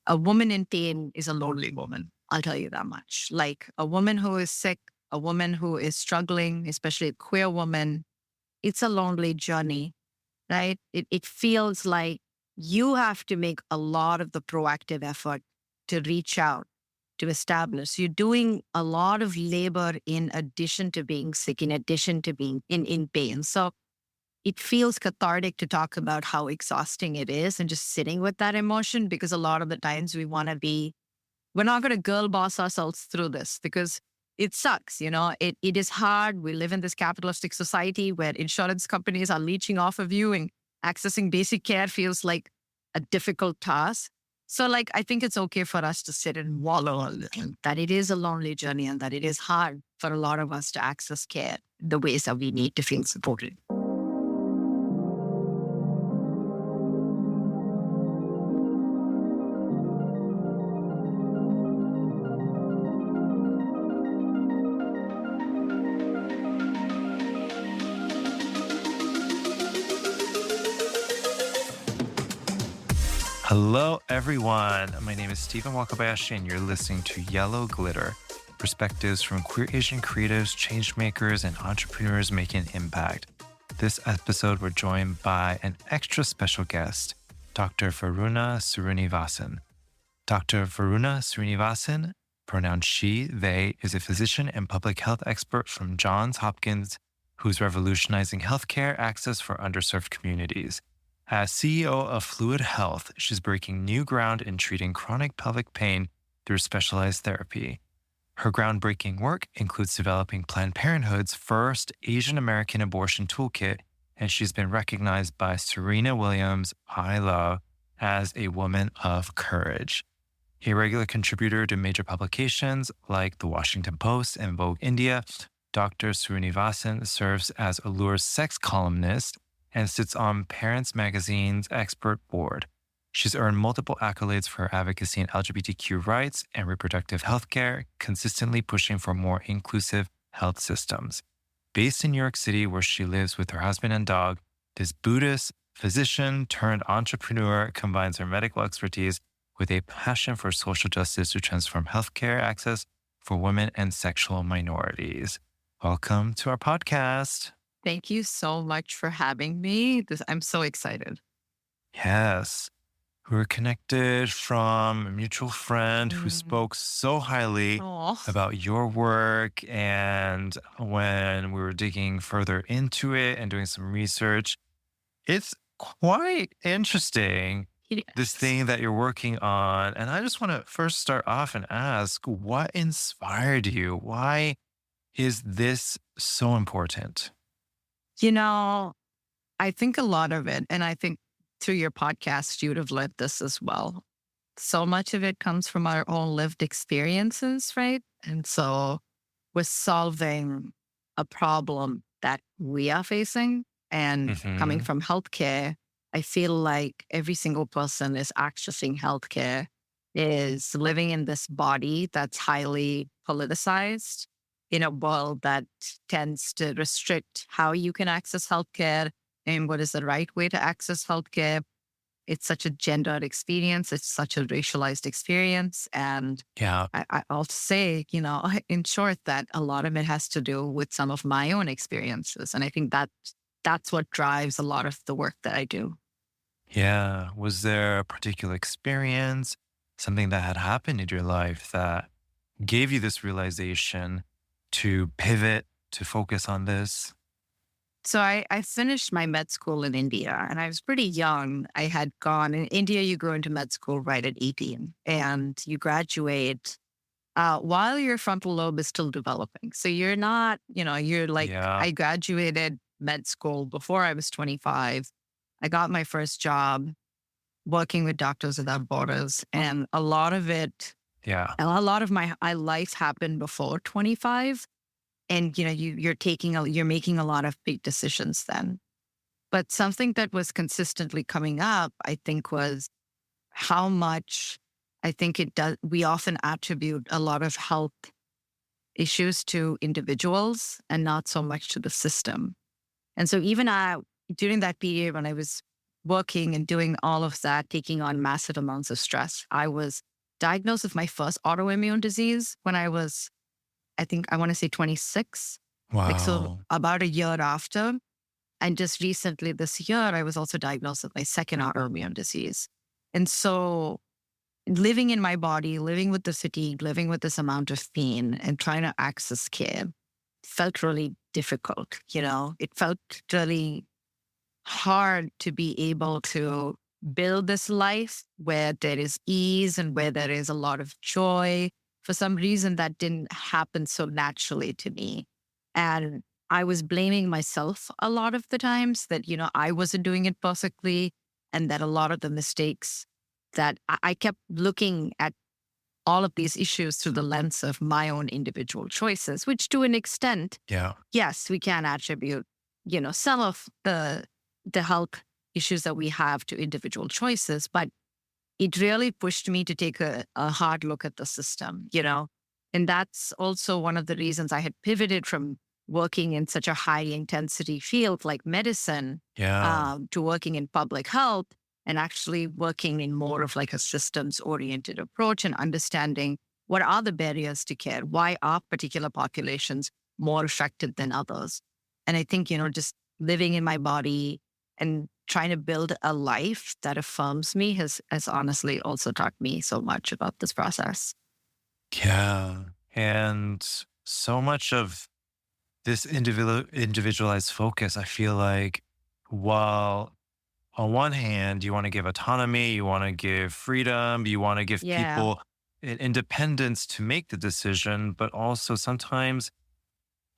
A woman in pain is a lonely woman. I'll tell you that much. Like a woman who is sick, a woman who is struggling, especially a queer woman, it's a lonely journey, right? It feels like you have to make a lot of the proactive effort to reach out, to establish. You're doing a lot of labor in addition to being sick, in addition to being in pain. So it feels cathartic to talk about how exhausting it is and just sitting with that emotion, because a lot of the times we're not going to girl boss ourselves through this because it sucks. It is hard. We live in this capitalistic society where insurance companies are leeching off of you, and accessing basic care feels like a difficult task. So I think it's okay for us to sit and wallow a little, that it is a lonely journey and that it is hard for a lot of us to access care the ways that we need to feel supported. Hello, everyone. My name is Stephen Wakabayashi, and you're listening to Yellow Glitter, perspectives from queer Asian creatives, changemakers, and entrepreneurs making an impact. This episode, we're joined by an extra special guest, Dr. Varuna Srinivasan. Dr. Varuna Srinivasan, pronouns she, they, is a physician and public health expert from Johns Hopkins who's revolutionizing healthcare access for underserved communities. As CEO of Fluid Health, she's breaking new ground in treating chronic pelvic pain through specialized therapy. Her groundbreaking work includes developing Planned Parenthood's first Asian American abortion toolkit, and she's been recognized by Serena Williams, I Love, as a woman of courage. A regular contributor to major publications like The Washington Post and Vogue India, Dr. Srinivasan serves as Allure's sex columnist and sits on Parents Magazine's expert board. She's earned multiple accolades for her advocacy in LGBTQ rights and reproductive health care, consistently pushing for more inclusive health systems. Based in New York City, where she lives with her husband and dog, this Buddhist physician turned entrepreneur combines her medical expertise with a passion for social justice to transform healthcare access for women and sexual minorities. Welcome to our podcast. Thank you so much for having me. I'm so excited. Yes. We're connected from a mutual friend who spoke so highly about your work. And when we were digging further into it and doing some research, it's quite interesting, this thing that you're working on. And I just want to first start off and ask, what inspired you? Why is this so important? I think a lot of it, and I think through your podcast, you'd have learned this as well. So much of it comes from our own lived experiences, right? And so we're solving a problem that we are facing. And coming from healthcare, I feel like every single person is accessing healthcare, is living in this body that's highly politicized, in a world that tends to restrict how you can access healthcare and what is the right way to access healthcare. It's such a gendered experience. It's such a racialized experience. And I'll say, in short, that a lot of it has to do with some of my own experiences. And I think that's what drives a lot of the work that I do. Yeah. Was there a particular experience, something that had happened in your life that gave you this realization to pivot, to focus on this? So I finished my med school in India, and I was pretty young. I had gone in India, you go into med school right at 18 and you graduate while your frontal lobe is still developing. So you're not, you're like, I graduated med school before I was 25. I got my first job working with Doctors Without Borders, and a lot of my life happened before 25. And, you're making a lot of big decisions then. But something that was consistently coming up, I think, was how much I think we often attribute a lot of health issues to individuals and not so much to the system. And so even during that period when I was working and doing all of that, taking on massive amounts of stress, I was diagnosed with my first autoimmune disease when I was, I think I want to say 26, like so Wow. about a year after. And just recently this year, I was also diagnosed with my second autoimmune disease. And so living in my body, living with the fatigue, living with this amount of pain and trying to access care felt really difficult. It felt really hard to be able to build this life where there is ease and where there is a lot of joy. For some reason, that didn't happen so naturally to me. And I was blaming myself a lot of the times that, I wasn't doing it perfectly. And that a lot of the mistakes that I kept looking at all of these issues through the lens of my own individual choices, which to an extent, Yeah. yes, we can attribute, some of the health issues that we have to individual choices, but it really pushed me to take a hard look at the system, And that's also one of the reasons I had pivoted from working in such a high intensity field like medicine Yeah. to working in public health and actually working in more of like a systems oriented approach and understanding what are the barriers to care? Why are particular populations more affected than others? And I think, just living in my body and trying to build a life that affirms me has honestly also taught me so much about this process. Yeah. And so much of this individualized focus, I feel like, while on one hand, you want to give autonomy, you want to give freedom, you want to give Yeah. people independence to make the decision, but also sometimes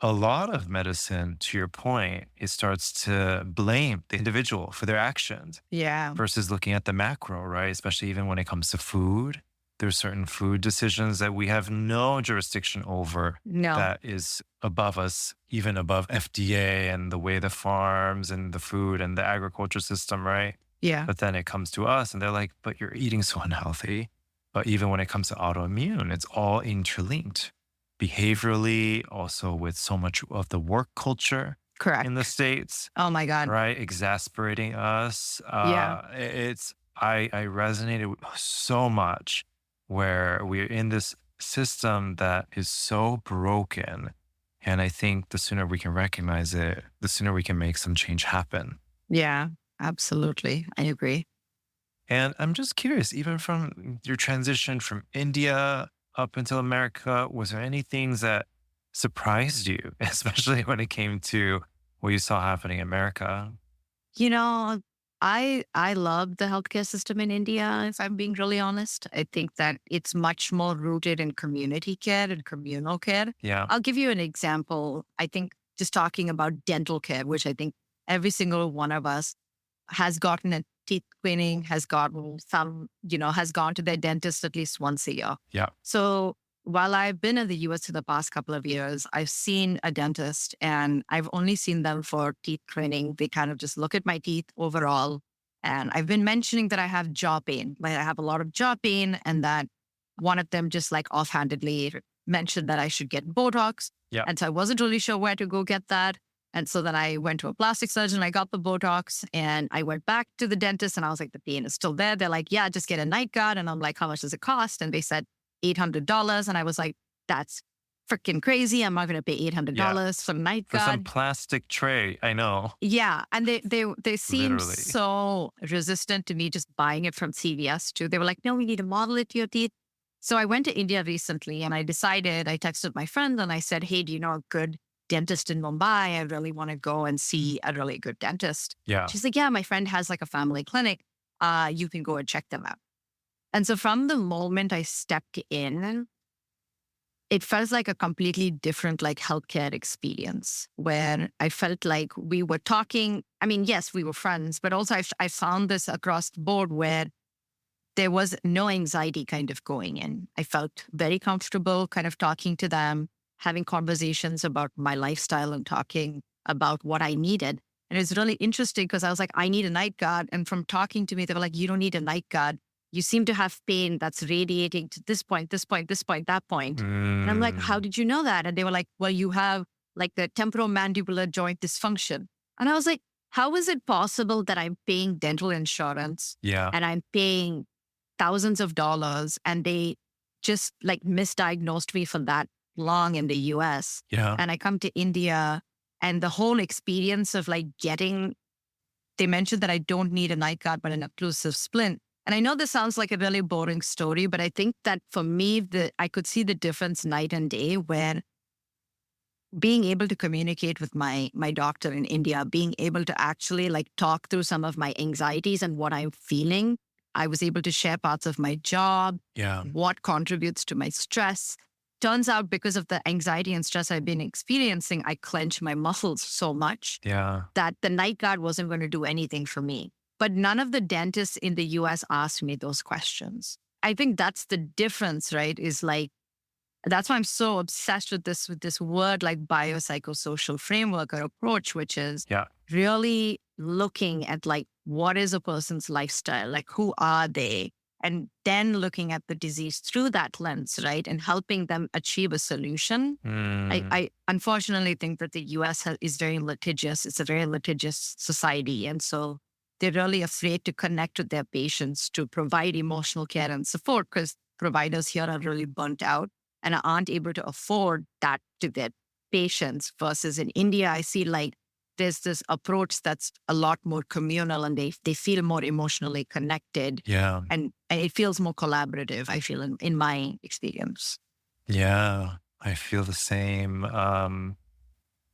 a lot of medicine, to your point, it starts to blame the individual for their actions Yeah. versus looking at the macro, right? Especially even when it comes to food. There's certain food decisions that we have no jurisdiction over No. that is above us, even above FDA and the way the farms and the food and the agriculture system, right? Yeah. But then it comes to us and they're like, but you're eating so unhealthy. But even when it comes to autoimmune, it's all interlinked behaviorally, also with so much of the work culture in the Correct. States, Oh my God. right? Exasperating us. Yeah. I resonated with so much where we're in this system that is so broken. And I think the sooner we can recognize it, the sooner we can make some change happen. Yeah. Absolutely. I agree. And I'm just curious, even from your transition from India up until America, was there any things that surprised you, especially when it came to what you saw happening in America? You know, I love the healthcare system in India, if I'm being really honest. I think that it's much more rooted in community care and communal care. Yeah. I'll give you an example. I think just talking about dental care, which I think every single one of us has gotten a teeth cleaning, has gotten some, has gone to their dentist at least once a year. Yeah. So while I've been in the US for the past couple of years, I've seen a dentist and I've only seen them for teeth cleaning. They kind of just look at my teeth overall. And I've been mentioning that I have jaw pain, like I have a lot of jaw pain, and that one of them just like offhandedly mentioned that I should get Botox. Yeah. And so I wasn't really sure where to go get that. And so then I went to a plastic surgeon, I got the Botox, and I went back to the dentist and I was like, the pain is still there. They're like, yeah, just get a night guard. And I'm like, how much does it cost? And they said $800. And I was like, that's freaking crazy. I'm not going to pay $800 for a night For some guard. plastic tray. I know. Yeah. And they seemed Literally. so resistant to me just buying it from CVS too. They were like, no, we need to model it to your teeth. So I went to India recently and I texted my friend and I said, hey, do you know a good dentist in Mumbai? I really want to go and see a really good dentist. Yeah. She's like, yeah, my friend has like a family clinic. You can go and check them out. And so from the moment I stepped in, it felt like a completely different like healthcare experience where I felt like we were talking. I mean, yes, we were friends, but also I found this across the board where there was no anxiety kind of going in. I felt very comfortable kind of talking to them, having conversations about my lifestyle and talking about what I needed. And it was really interesting because I was like, I need a night guard. And from talking to me, they were like, you don't need a night guard. You seem to have pain that's radiating to this point, this point, this point, that point. And I'm like, how Mm. did you know that? And they were like, well, you have like the temporomandibular joint dysfunction. And I was like, how is it possible that I'm paying dental insurance Yeah. and I'm paying thousands of dollars and they just like misdiagnosed me for that long in the US? Yeah. And I come to India and the whole experience of like they mentioned that I don't need a night guard, but an occlusive splint. And I know this sounds like a really boring story, but I think that for me, I could see the difference night and day where being able to communicate with my doctor in India, being able to actually like talk through some of my anxieties and what I'm feeling. I was able to share parts of my job, Yeah. what contributes to my stress. Turns out because of the anxiety and stress I've been experiencing, I clench my muscles so much Yeah. that the night guard wasn't going to do anything for me. But none of the dentists in the US asked me those questions. I think that's the difference, right? Is like, that's why I'm so obsessed with this word like biopsychosocial framework or approach, which is Yeah. really looking at like what is a person's lifestyle, like who are they, and then looking at the disease through that lens, right, and helping them achieve a solution. Mm. I unfortunately think that the US is very litigious. It's a very litigious society, and so they're really afraid to connect with their patients to provide emotional care and support because providers here are really burnt out and aren't able to afford that to their patients. Versus in India, I see like there's this approach that's a lot more communal and they feel more emotionally connected Yeah. and it feels more collaborative, I feel, in my experience. Yeah. I feel the same.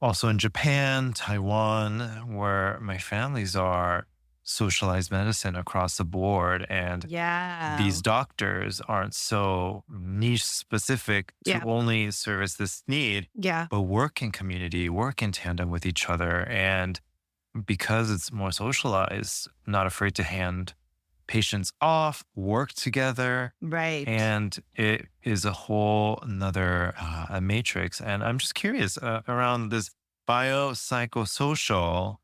Also in Japan, Taiwan, where my families are, socialized medicine across the board. And Yeah. these doctors aren't so niche specific to Yeah. only service this need, Yeah. but work in community, work in tandem with each other. And because it's more socialized, not afraid to hand patients off, work together. Right. And it is a whole another a matrix. And I'm just curious around this biopsychosocial.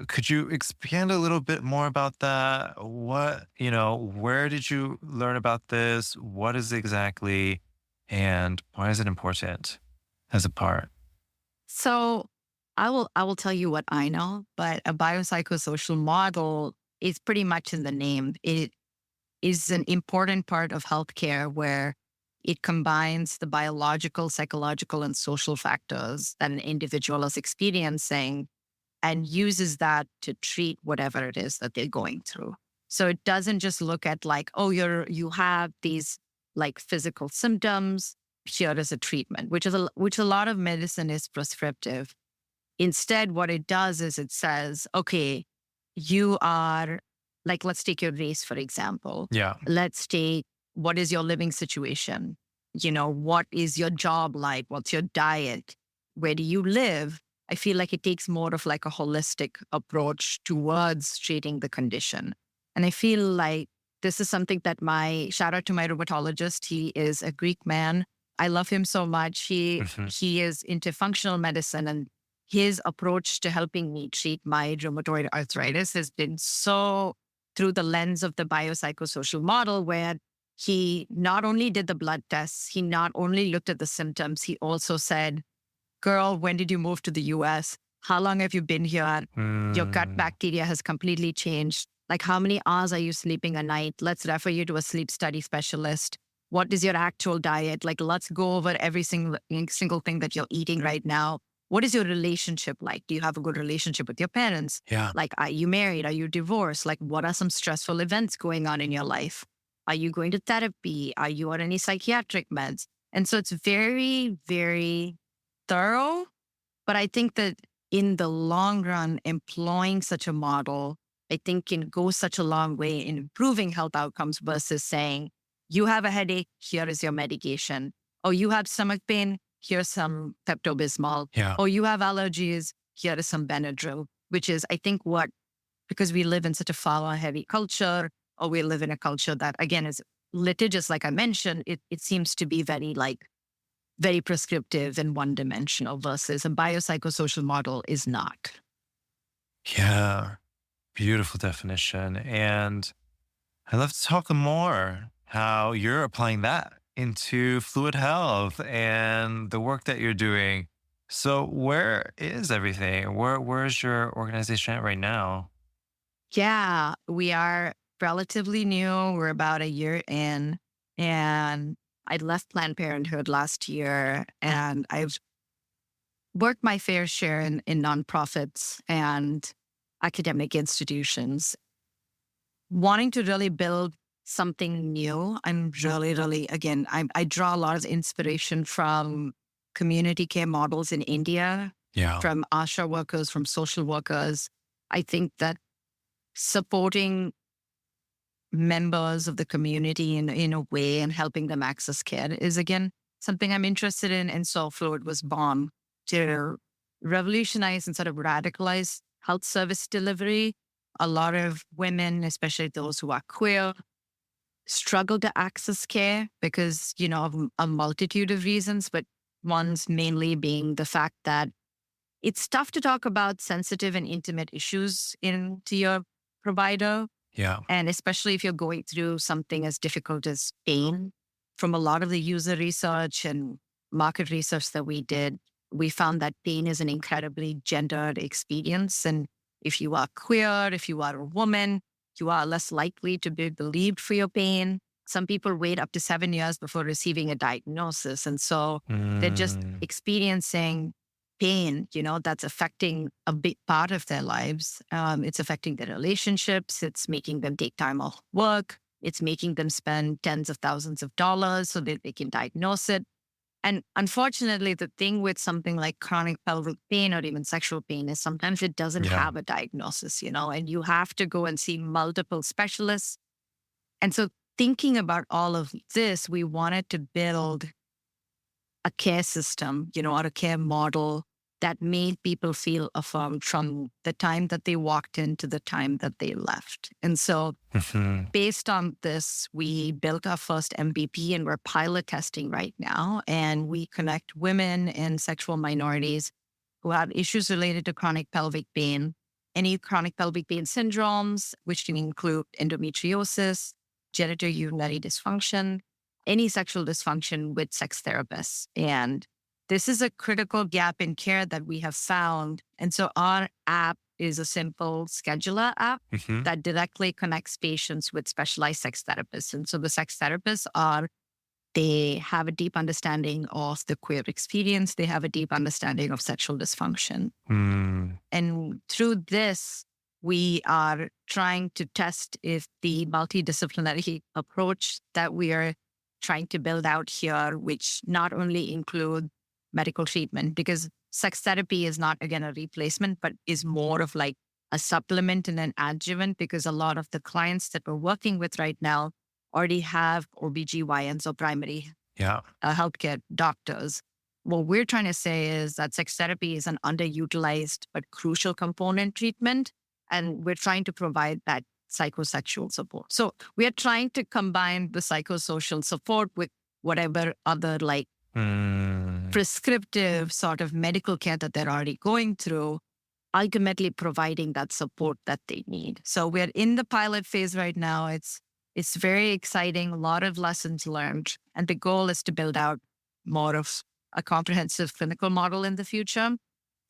Could you expand a little bit more about that? Where did you learn about this? What is it exactly? And why is it important as a part? So I will tell you what I know, but a biopsychosocial model is pretty much in the name. It is an important part of healthcare where it combines the biological, psychological, and social factors that an individual is experiencing and uses that to treat whatever it is that they're going through. So it doesn't just look at like, oh, you have these like physical symptoms. Here is a treatment, which a lot of medicine is prescriptive. Instead, what it does is it says, okay, you are like, let's take your race, for example. Yeah. Let's take what is your living situation? What is your job like? What's your diet? Where do you live? I feel like it takes more of like a holistic approach towards treating the condition. And I feel like this is something that shout out to my rheumatologist. He is a Greek man. I love him so much. Hmm. He is into functional medicine and his approach to helping me treat my rheumatoid arthritis has been so through the lens of the biopsychosocial model, where he not only did the blood tests, he not only looked at the symptoms, he also said, girl, when did you move to the US? How long have you been here? Your gut Mm, bacteria has completely changed. Like, how many hours are you sleeping a night? Let's refer you to a sleep study specialist. What is your actual diet? Like, let's go over every single thing that you're eating right now. What is your relationship like? Do you have a good relationship with your parents? yeah. Like, are you married? Are you divorced? Like, what are some stressful events going on in your life? Are you going to therapy? Are you on any psychiatric meds? And so it's very, very thorough. But I think that in the long run, employing such a model, I think can go such a long way in improving health outcomes versus saying, you have a headache, here is your medication. Oh, you have stomach pain, here's some Pepto Bismol. Yeah. Oh, you have allergies, here is some Benadryl, which is, I think, because we live in such a pharma heavy culture, or we live in a culture that, again, is litigious, like I mentioned, it seems to be very prescriptive and one dimensional versus a biopsychosocial model is not. Yeah. Beautiful definition. And I'd love to talk more how you're applying that into fluid health and the work that you're doing. So where is everything? Where's your organization at right now? Yeah, we are relatively new. We're about a year in, and I left Planned Parenthood last year, and I've worked my fair share in nonprofits and academic institutions, wanting to really build something new. I'm really, again, I draw a lot of inspiration from community care models in India, Yeah. from ASHA workers, from social workers. I think that supporting members of the community in a way and helping them access care is again something I'm interested in. And so Fluid was born to revolutionize and sort of radicalize health service delivery. A lot of women, especially those who are queer, struggle to access care because, of a multitude of reasons, but one's mainly being the fact that it's tough to talk about sensitive and intimate issues to your provider, Yeah. and especially if you're going through something as difficult as pain. From a lot of the user research and market research that we did, we found that pain is an incredibly gendered experience. And if you are queer, if you are a woman, you are less likely to be believed for your pain. Some people wait up to 7 years before receiving a diagnosis. And so they're just Mm, experiencing pain, that's affecting a big part of their lives. It's affecting their relationships. It's making them take time off work. It's making them spend tens of thousands of dollars so that they can diagnose it. And unfortunately, the thing with something like chronic pelvic pain or even sexual pain is sometimes it doesn't yeah. have a diagnosis, and you have to go and see multiple specialists. And so, thinking about all of this, we wanted to build a care system, or a care model that made people feel affirmed from the time that they walked in to the time that they left. And so, Mhm. based on this, we built our first MVP and we're pilot testing right now. And we connect women and sexual minorities who have issues related to chronic pelvic pain, any chronic pelvic pain syndromes, which can include endometriosis, genitourinary dysfunction, any sexual dysfunction with sex therapists. And this is a critical gap in care that we have found. And so our app is a simple scheduler app Mhm. that directly connects patients with specialized sex therapists. And so the sex therapists they have a deep understanding of the queer experience. They have a deep understanding of sexual dysfunction. Mm, And through this, we are trying to test if the multidisciplinary approach that we are trying to build out here, which not only include medical treatment, because sex therapy is not, again, a replacement, but is more of like a supplement and an adjuvant, because a lot of the clients that we're working with right now already have OBGYNs or primary yeah. healthcare doctors. What we're trying to say is that sex therapy is an underutilized but crucial component treatment, and we're trying to provide that psychosexual support. So we are trying to combine the psychosocial support with whatever other like Mm, prescriptive sort of medical care that they're already going through, ultimately providing that support that they need. So we're in the pilot phase right now. It's very exciting, a lot of lessons learned. And the goal is to build out more of a comprehensive clinical model in the future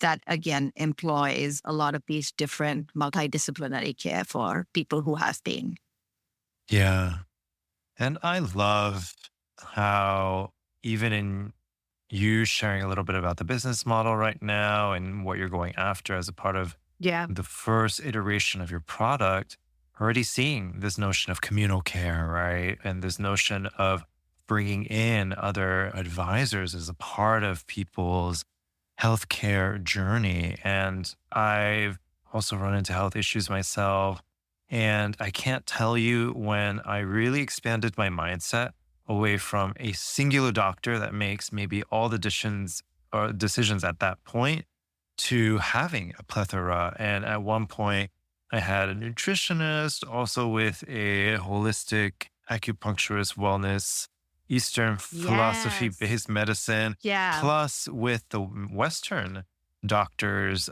that again employs a lot of these different multidisciplinary care for people who have pain. yeah. And I love how even in you sharing a little bit about the business model right now and what you're going after as a part of Yeah. the first iteration of your product, already seeing this notion of communal care, right? And this notion of bringing in other advisors as a part of people's healthcare journey. And I've also run into health issues myself. And I can't tell you when I really expanded my mindset away from a singular doctor that makes maybe all the decisions at that point to having a plethora. And at one point, I had a nutritionist, also with a holistic acupuncturist wellness, Eastern philosophy Yes. based medicine, Yeah. plus with the Western doctors.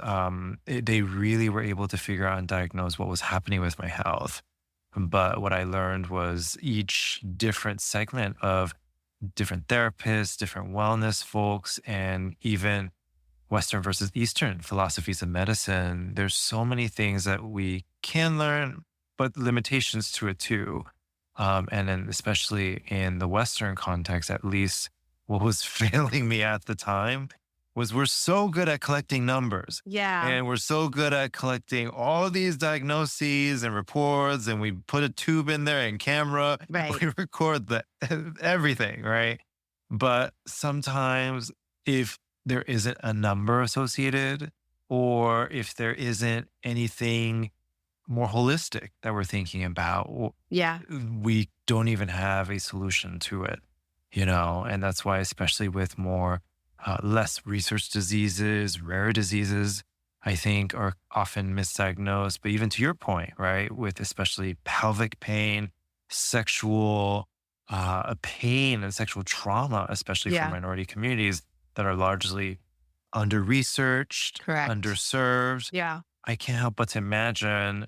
They really were able to figure out and diagnose what was happening with my health. But what I learned was each different segment of different therapists, different wellness folks, and even Western versus Eastern philosophies of medicine. There's so many things that we can learn, but limitations to it too. And then, especially in the Western context, at least what was failing me at the time was we're so good at collecting numbers Yeah. and we're so good at collecting all these diagnoses and reports. And we put a tube in there and camera, Right. we record the everything, right? But sometimes if there isn't a number associated, or if there isn't anything more holistic that we're thinking about, Yeah. we don't even have a solution to it, and that's why, especially with more less research diseases, rare diseases, I think are often misdiagnosed. But even to your point, right, with especially pelvic pain, sexual pain and sexual trauma, especially for Yeah. minority communities that are largely under researched, Correct. underserved, Yeah. I can't help but to imagine,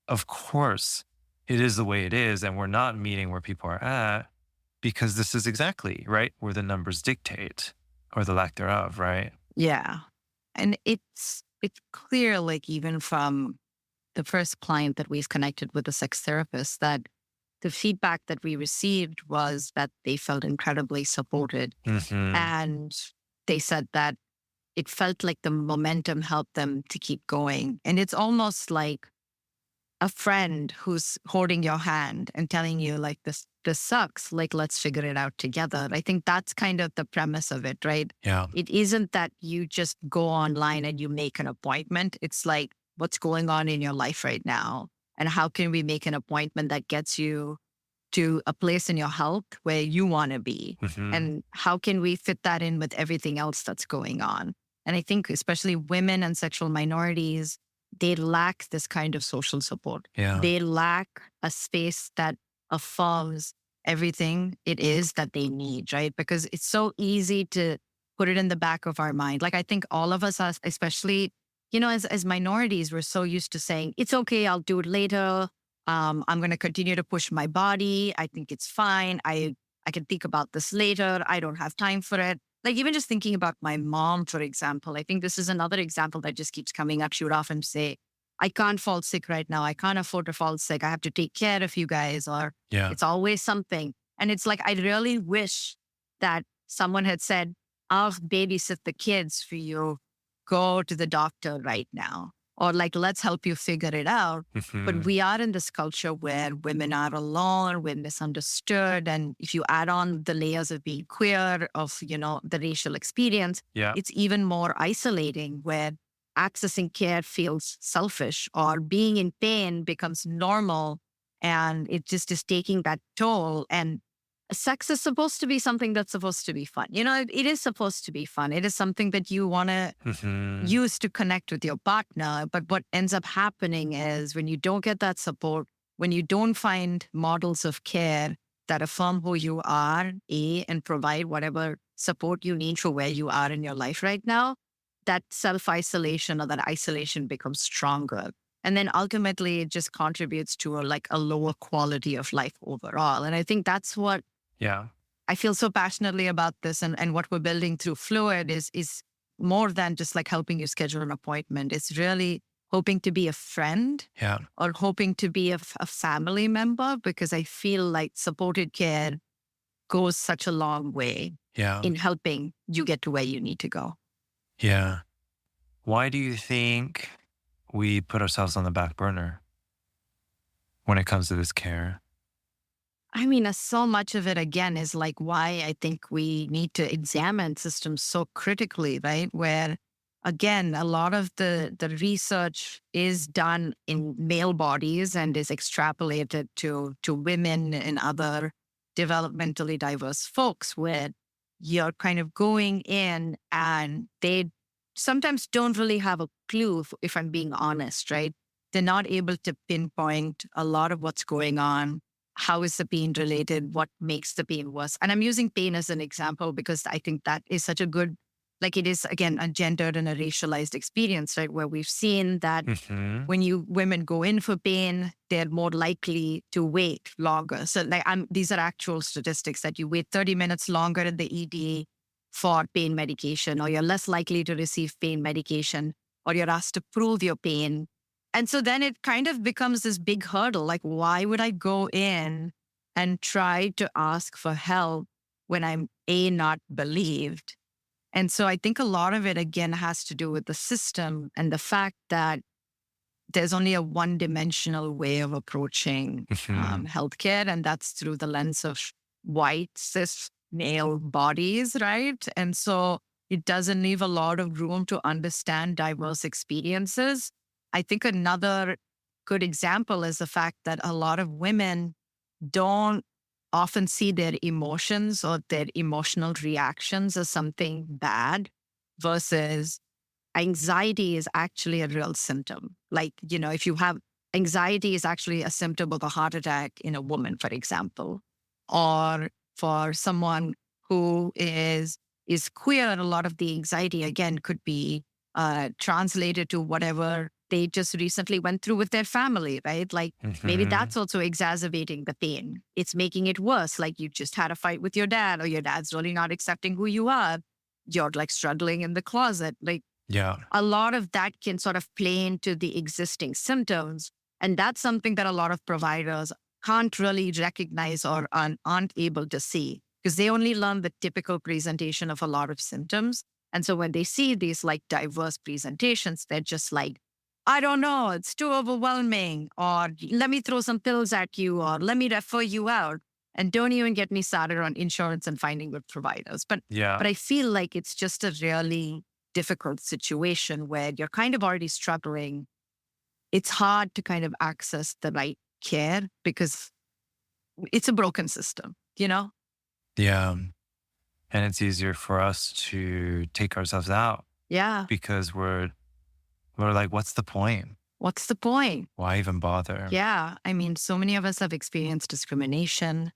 of course, it is the way it is, and we're not meeting where people are at because this is exactly right where the numbers dictate or the lack thereof, right? Yeah. And it's clear, like even from the first client that we've connected with the sex therapist, that the feedback that we received was that they felt incredibly supported. Hmm. And they said that it felt like the momentum helped them to keep going. And it's almost like a friend who's holding your hand and telling you like this sucks, like let's figure it out together. I think that's kind of the premise of it, right? Yeah. It isn't that you just go online and you make an appointment. It's like what's going on in your life right now, and how can we make an appointment that gets you to a place in your health where you want to be, Hmm. and how can we fit that in with everything else that's going on. And I think especially women and sexual minorities, they lack this kind of social support. Yeah. They lack a space that affirms everything it is that they need, right? Because it's so easy to put it in the back of our mind. Like I think all of us, especially, as minorities, we're so used to saying, it's okay, I'll do it later. I'm going to continue to push my body. I think it's fine. I can think about this later. I don't have time for it. Like even just thinking about my mom, for example, I think this is another example that just keeps coming up. She would often say, I can't fall sick right now. I can't afford to fall sick. I have to take care of you guys, or Yeah. it's always something. And it's like, I really wish that someone had said, I'll babysit the kids for you. Go to the doctor right now. Or like, let's help you figure it out. But Hmm. we are in this culture where women are alone, we're misunderstood. And if you add on the layers of being queer, of, the racial experience, Yeah. it's even more isolating, where accessing care feels selfish, or being in pain becomes normal. And it just is taking that toll. And sex is supposed to be something that's supposed to be fun. It is supposed to be fun. It is something that you want to Hmm. use to connect with your partner. But what ends up happening is when you don't get that support, when you don't find models of care that affirm who you are, and provide whatever support you need for where you are in your life right now, that self isolation or that isolation becomes stronger. And then ultimately it just contributes to a lower quality of life overall. And I think that's what Yeah. I feel so passionately about this, and what we're building through Fluid is more than just like helping you schedule an appointment. It's really hoping to be a friend, Yeah. or hoping to be a family member, because I feel like supported care goes such a long way Yeah. in helping you get to where you need to go. Yeah. Why do you think we put ourselves on the back burner when it comes to this care? I mean, so much of it again is like why I think we need to examine systems so critically, right? Where again, a lot of the research is done in male bodies and is extrapolated to women and other developmentally diverse folks, where you're kind of going in and they sometimes don't really have a clue, if I'm being honest, right? They're not able to pinpoint a lot of what's going on. How is the pain related? What makes the pain worse? And I'm using pain as an example because I think that is such a good, like it is again, a gendered and a racialized experience, right? Where we've seen that Hmm. when women go in for pain, they're more likely to wait longer. So these are actual statistics that you wait 30 minutes longer at the ED for pain medication, or you're less likely to receive pain medication, or you're asked to prove your pain. And so then it kind of becomes this big hurdle. Like, why would I go in and try to ask for help when I'm not believed? And so I think a lot of it, again, has to do with the system and the fact that there's only a one dimensional way of approaching Mhm. healthcare, and that's through the lens of white, cis male bodies, right? And so it doesn't leave a lot of room to understand diverse experiences. I think another good example is the fact that a lot of women don't often see their emotions or their emotional reactions as something bad versus anxiety is actually a real symptom. Like, if you have anxiety is actually a symptom of a heart attack in a woman, for example, or for someone who is queer, a lot of the anxiety again could be translated to whatever they just recently went through with their family, right? Like maybe Mhm. that's also exacerbating the pain. It's making it worse. Like you just had a fight with your dad, or your dad's really not accepting who you are. You're like struggling in the closet. Like Yeah. a lot of that can sort of play into the existing symptoms. And that's something that a lot of providers can't really recognize or aren't able to see because they only learn the typical presentation of a lot of symptoms. And so when they see these like diverse presentations, they're just like, I don't know, it's too overwhelming, or let me throw some pills at you, or let me refer you out. And don't even get me started on insurance and finding good providers. But Yeah. I feel like it's just a really difficult situation where you're kind of already struggling. It's hard to kind of access the right care because it's a broken system? Yeah. And it's easier for us to take ourselves out Yeah. because we're like, what's the point? What's the point? Why even bother? Yeah. I mean, so many of us have experienced discrimination.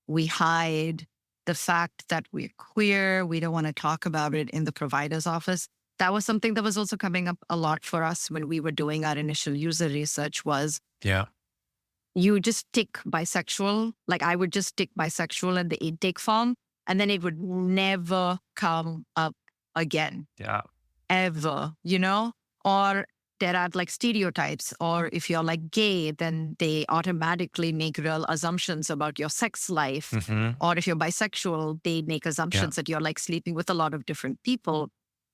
We hide the fact that we're queer. We don't want to talk about it in the provider's office. That was something that was also coming up a lot for us when we were doing our initial user research was Yeah. you just tick bisexual. Like I would just tick bisexual in the intake form, and then it would never come up again, Yeah. ever? Or there are like stereotypes, or if you're like gay, then they automatically make real assumptions about your sex life. Mhm. Or if you're bisexual, they make Yeah. assumptions that you're like sleeping with a lot of different people.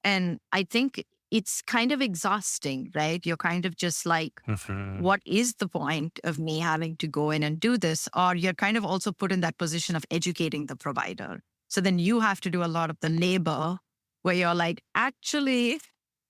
And I think it's kind of exhausting, right? You're kind of just like, Mhm. what is the point of me having to go in and do this? Or you're kind of also put in that position of educating the provider. So then you have to do a lot of the labor where you're like, actually,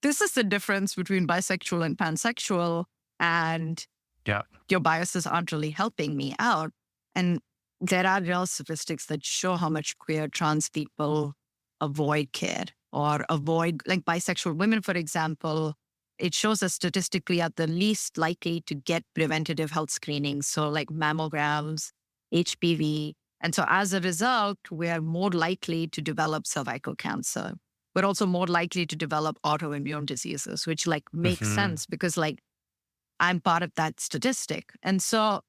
this is the difference between bisexual and pansexual, and Yeah. your biases aren't really helping me out. And there are real statistics that show how much queer trans people avoid care or avoid, like bisexual women, for example. It shows us statistically are the least likely to get preventative health screenings. So, like mammograms, HPV. And so, as a result, we're more likely to develop cervical cancer. We're also more likely to develop autoimmune diseases, which like makes Mhm. sense because like I'm part of that statistic. And so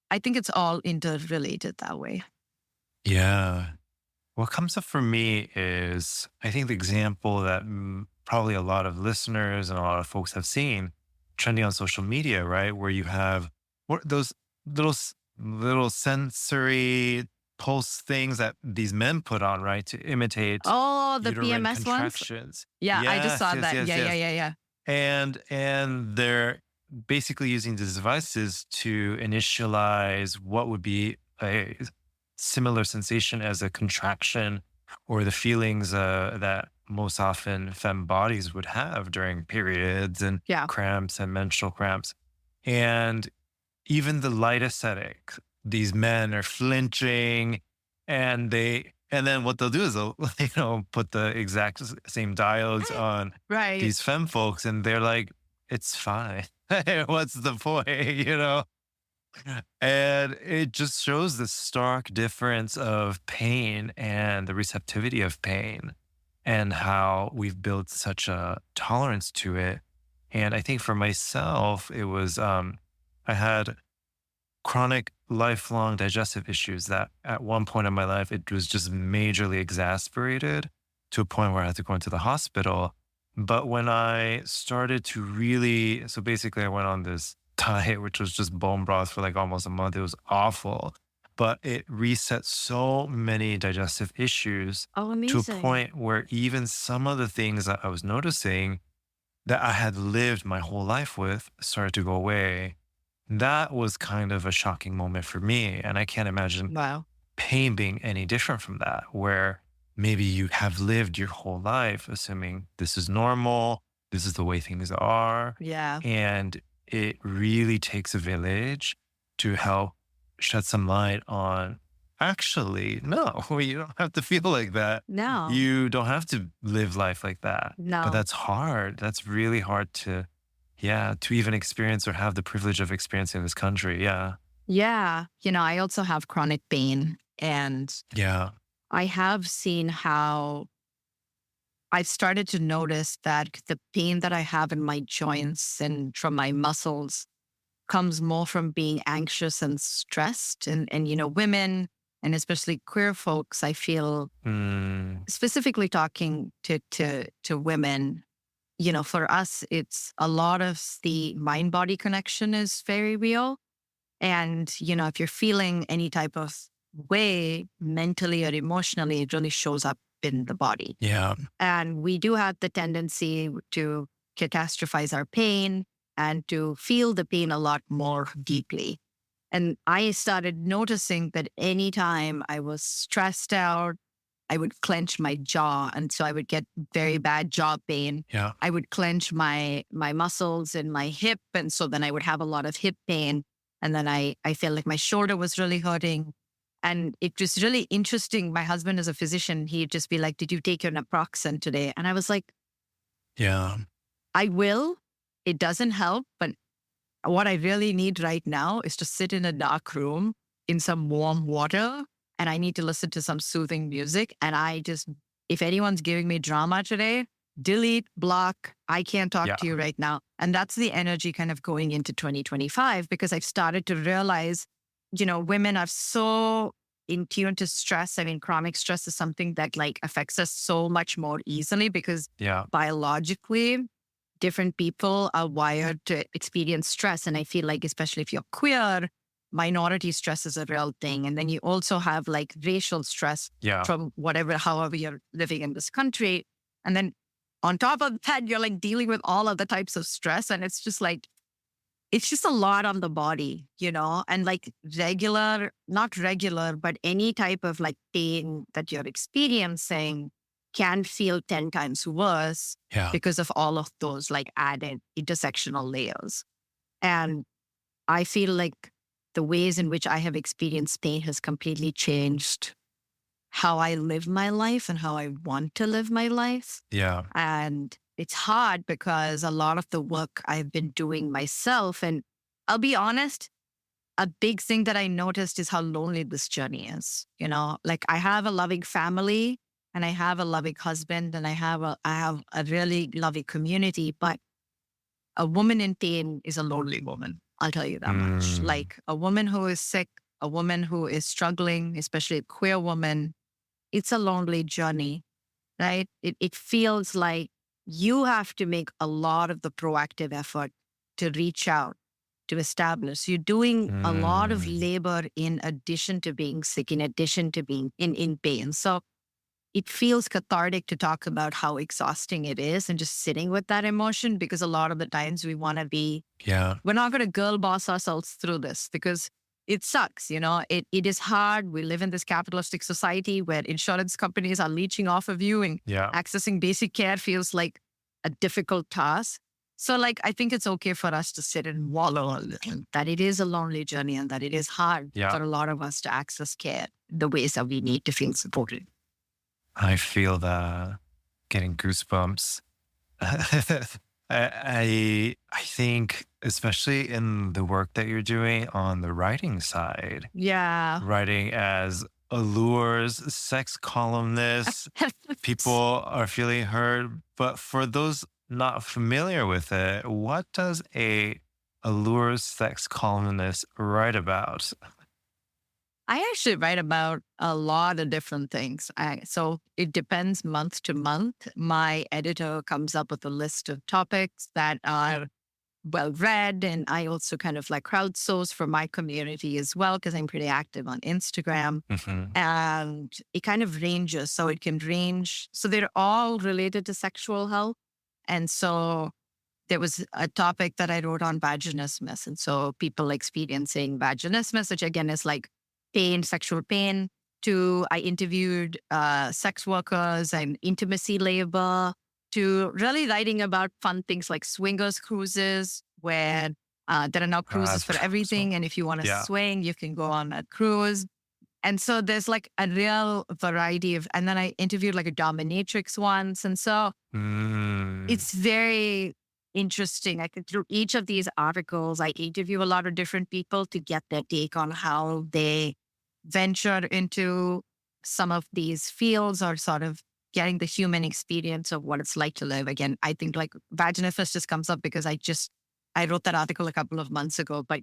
I think it's all interrelated that way. Yeah. What comes up for me is I think the example that probably a lot of listeners and a lot of folks have seen trending on social media, right? Where you have those little sensory pulse things that these men put on, right? To imitate Oh, the uterine PMS ones? contractions. Yeah, I just Yes, saw yes, that. yes, Yeah, yeah, yes. yeah, yeah. And they're basically using these devices to initialize what would be a similar sensation as a contraction or the feelings that most often femme bodies would have during periods and Yeah. cramps and menstrual cramps. And even the light aesthetic, these men are flinching and then what they'll do is they'll, put the exact same diodes on Right. these femme folks and they're like, it's fine. What's the point? And it just shows the stark difference of pain and the receptivity of pain and how we've built such a tolerance to it. And I think for myself, it was, I had chronic lifelong digestive issues that at one point in my life, it was just majorly exasperated to a point where I had to go into the hospital. But when I started to really, so basically, I went on this diet, which was just bone broth for like almost a month. It was awful, but it reset so many digestive issues Oh, to a amazing. point where even some of the things that I was noticing that I had lived my whole life with started to go away. That was kind of a shocking moment for me. And I can't imagine Wow. pain being any different from that, where maybe you have lived your whole life assuming this is normal, this is the way things are. Yeah. And it really takes a village to help shed some light on actually, no, you don't have to feel like that. No, You don't have to live life like that. But no. that's hard. That's really hard to, yeah, to even experience or have the privilege of experiencing in this country. Yeah. Yeah. I also have chronic pain, and Yeah. I have seen how I've started to notice that the pain that I have in my joints and from my muscles comes more from being anxious and stressed. And women, and especially queer folks, I feel, Mm, specifically talking to women, for us, it's a lot of the mind body connection is very real. And, if you're feeling any type of way mentally or emotionally, it really shows up in the body. yeah. And we do have the tendency to catastrophize our pain and to feel the pain a lot more deeply. And I started noticing that anytime I was stressed out, I would clench my jaw. And so I would get very bad jaw pain. Yeah. I would clench my muscles in my hip. And so then I would have a lot of hip pain. And then I felt like my shoulder was really hurting. And it was really interesting. My husband is a physician. He'd just be like, "Did you take your naproxen today?" And I was like, Yeah. "I will. It doesn't help. But what I really need right now is to sit in a dark room in some warm water, and I need to listen to some soothing music. And if anyone's giving me drama today, delete, block. I can't talk Yeah. to you right now." And that's the energy kind of going into 2025, because I've started to realize, women are so in tune to stress. I mean, chronic stress is something that like affects us so much more easily because Yeah. biologically, different people are wired to experience stress. And I feel like, especially if you're queer, minority stress is a real thing. And then you also have like racial stress Yeah. from however you're living in this country. And then on top of that, you're like dealing with all other types of stress. And it's just a lot on the body, and like not regular, but any type of like pain that you're experiencing can feel 10 times worse Yeah. because of all of those like added intersectional layers. And I feel like the ways in which I have experienced pain has completely changed how I live my life and how I want to live my life. Yeah. And it's hard because a lot of the work I've been doing myself, and I'll be honest, a big thing that I noticed is how lonely this journey is. Like I have a loving family and I have a loving husband and I have a really loving community, but a woman in pain is a lonely woman. I'll tell you that much. Mm, Like a woman who is sick, a woman who is struggling, especially a queer woman, it's a lonely journey, right? It feels like you have to make a lot of the proactive effort to reach out, to establish. You're doing a lot of mm, labor in addition to being sick, in addition to being in pain. So it feels cathartic to talk about how exhausting it is and just sitting with that emotion, because a lot of the times yeah. we're not going to girl boss ourselves through this because it sucks. It is hard. We live in this capitalistic society where insurance companies are leeching off of you, and Yeah. accessing basic care feels like a difficult task. So like, I think it's okay for us to sit and wallow a little, that it is a lonely journey and that it is hard Yeah. for a lot of us to access care the ways that we need to feel supported. I feel that getting goosebumps. I think, especially in the work that you're doing on the writing side, Yeah. writing as allures, sex columnists, people are feeling hurt. But for those not familiar with it, what does a allures sex columnist write about? I actually write about a lot of different things. So it depends month to month. My editor comes up with a list of topics that are well read. And I also kind of like crowdsource for my community as well, because I'm pretty active on Instagram. Hmm. And it kind of ranges. So it can range. So they're all related to sexual health. And so there was a topic that I wrote on vaginismus. And so people experiencing vaginismus, which again is like pain, sexual pain, to I interviewed sex workers and intimacy labor, to really writing about fun things like swingers cruises, where there are now cruises for So, everything. And if you want to yeah. swing, you can go on a cruise. And so there's like a real variety of, and then I interviewed like a dominatrix once. And so Mm. it's very interesting. I think through each of these articles, I interview a lot of different people to get their take on how they venture into some of these fields or sort of getting the human experience of what it's like to live. Again, I think like vaginismus just comes up because I wrote that article a couple of months ago, but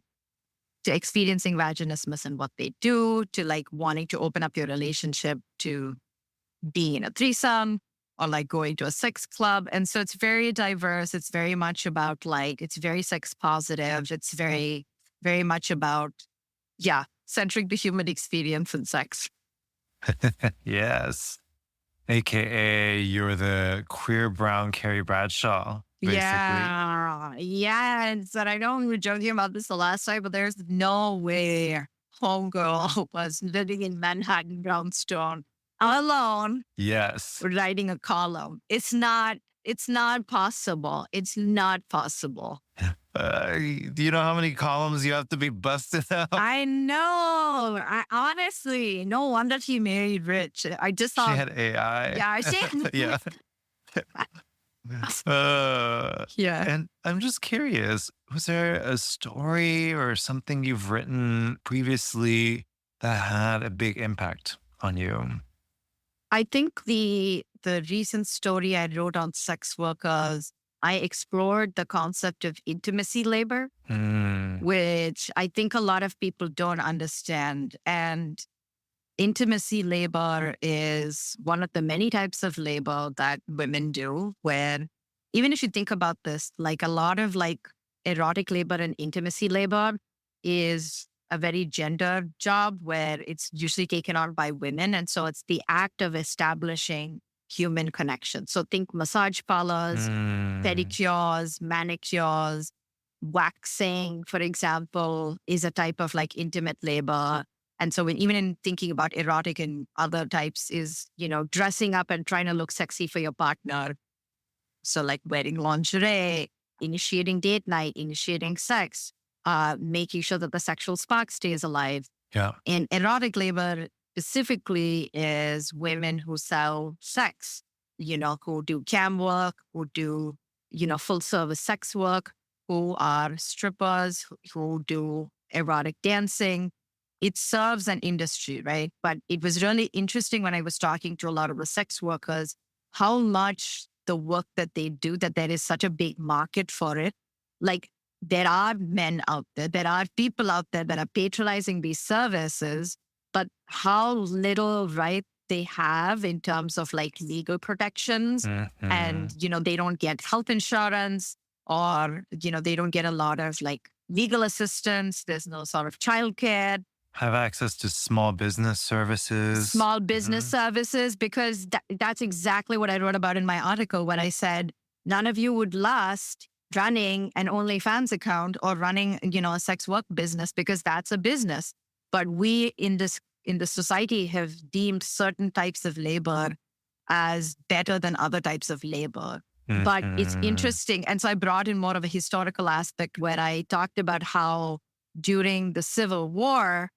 to experiencing vaginismus and what they do, to like wanting to open up your relationship to being in a threesome or like going to a sex club. And so it's very diverse. It's very much about like, it's very sex positive. It's very, very much about, yeah, centering the human experience in sex. Yes. AKA, you're the queer brown Carrie Bradshaw, basically. Yeah. Yeah. And so I know we were joking about this the last time, but there's no way homegirl was living in Manhattan brownstone alone Yes. writing a column. It's not possible. It's not possible. Do you know how many columns you have to be busted out? I know. I honestly, no wonder he married rich. I just She thought, had AI. yeah, I see. Yeah. Uh, Yeah. and I'm just curious, was there a story or something you've written previously that had a big impact on you? I think the recent story I wrote on sex workers, I explored the concept of intimacy labor, Mm, which I think a lot of people don't understand. And intimacy labor is one of the many types of labor that women do, where even if you think about this, like a lot of like erotic labor and intimacy labor is a very gendered job where it's usually taken on by women. And so it's the act of establishing human connection. So think massage parlors, mm, pedicures, manicures, waxing, for example, is a type of like intimate labor. And so even in thinking about erotic and other types is, dressing up and trying to look sexy for your partner. So like wearing lingerie, initiating date night, initiating sex, making sure that the sexual spark stays alive. yeah. And erotic labor specifically is women who sell sex, who do cam work, who do, full service sex work, who are strippers, who do erotic dancing. It serves an industry, right? But it was really interesting when I was talking to a lot of the sex workers, how much the work that they do, that there is such a big market for it. Like there are men out there are people out there that are patronizing these services, but how little right they have in terms of like legal protections. And, Mhm. they don't get health insurance or, they don't get a lot of like legal assistance. There's no sort of childcare, Have access to small business services. small business Mhm. services, because that's exactly what I wrote about in my article when I said none of you would last running an OnlyFans account or running, a sex work business, because that's a business. But we in the society have deemed certain types of labor as better than other types of labor. But it's Mhm. interesting. And so I brought in more of a historical aspect where I talked about how during the Civil War,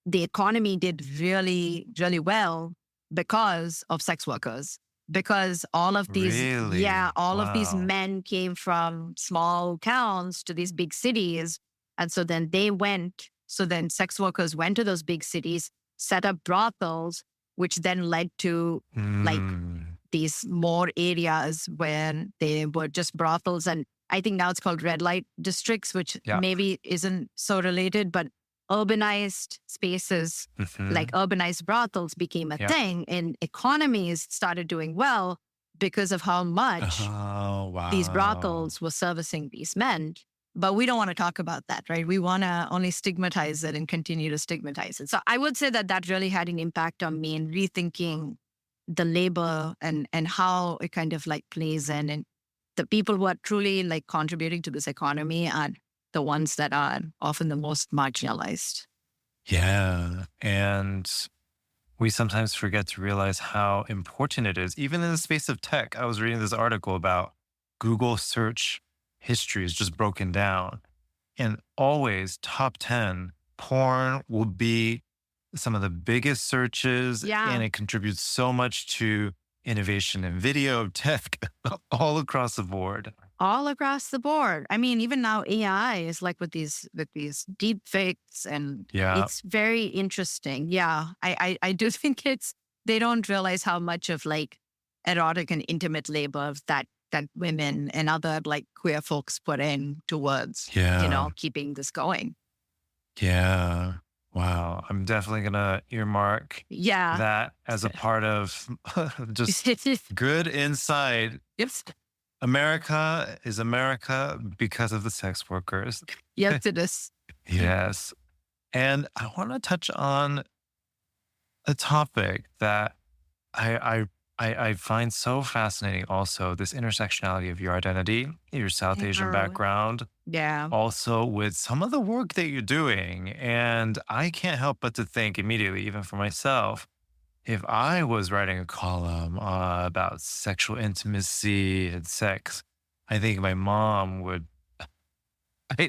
the economy did really, really well because of sex workers. Because Really? all of these Wow. men came from small towns to these big cities. And so then sex workers went to those big cities, set up brothels, which then led to like Mm. these more areas where they were just brothels. And I think now it's called red light districts, which Yeah. maybe isn't so related, but urbanized spaces, like Hmm. urbanized brothels became a Yeah. thing and economies started doing well because of how much Oh, these wow. brothels were servicing these men. But we don't want to talk about that, right? We want to only stigmatize it and continue to stigmatize it. So I would say that that really had an impact on me in rethinking the labor and how it kind of like plays in. And the people who are truly like contributing to this economy are the ones that are often the most marginalized. Yeah. And we sometimes forget to realize how important it is. Even in the space of tech, I was reading this article about Google search history is just broken down. And always top 10, porn will be some of the biggest searches, Yeah, and it contributes so much to innovation in video, tech, all across the board. all across the board. I mean, even now AI is like with these deep fakes, and Yeah. it's very interesting. Yeah, I do think it's they don't realize how much of like erotic and intimate labor that women and other like queer folks put in towards Yeah. keeping this going. Yeah. Wow. I'm definitely going to earmark Yeah. that as a part of just good insight. Yes, America is America because of the sex workers. yes, it is. Yes. And I want to touch on a topic that I, I I find so fascinating also this intersectionality of your identity, your South Asian Yeah. background, Yeah. also with some of the work that you're doing. And I can't help but to think immediately, even for myself, if I was writing a column about sexual intimacy and sex, I think my mom would,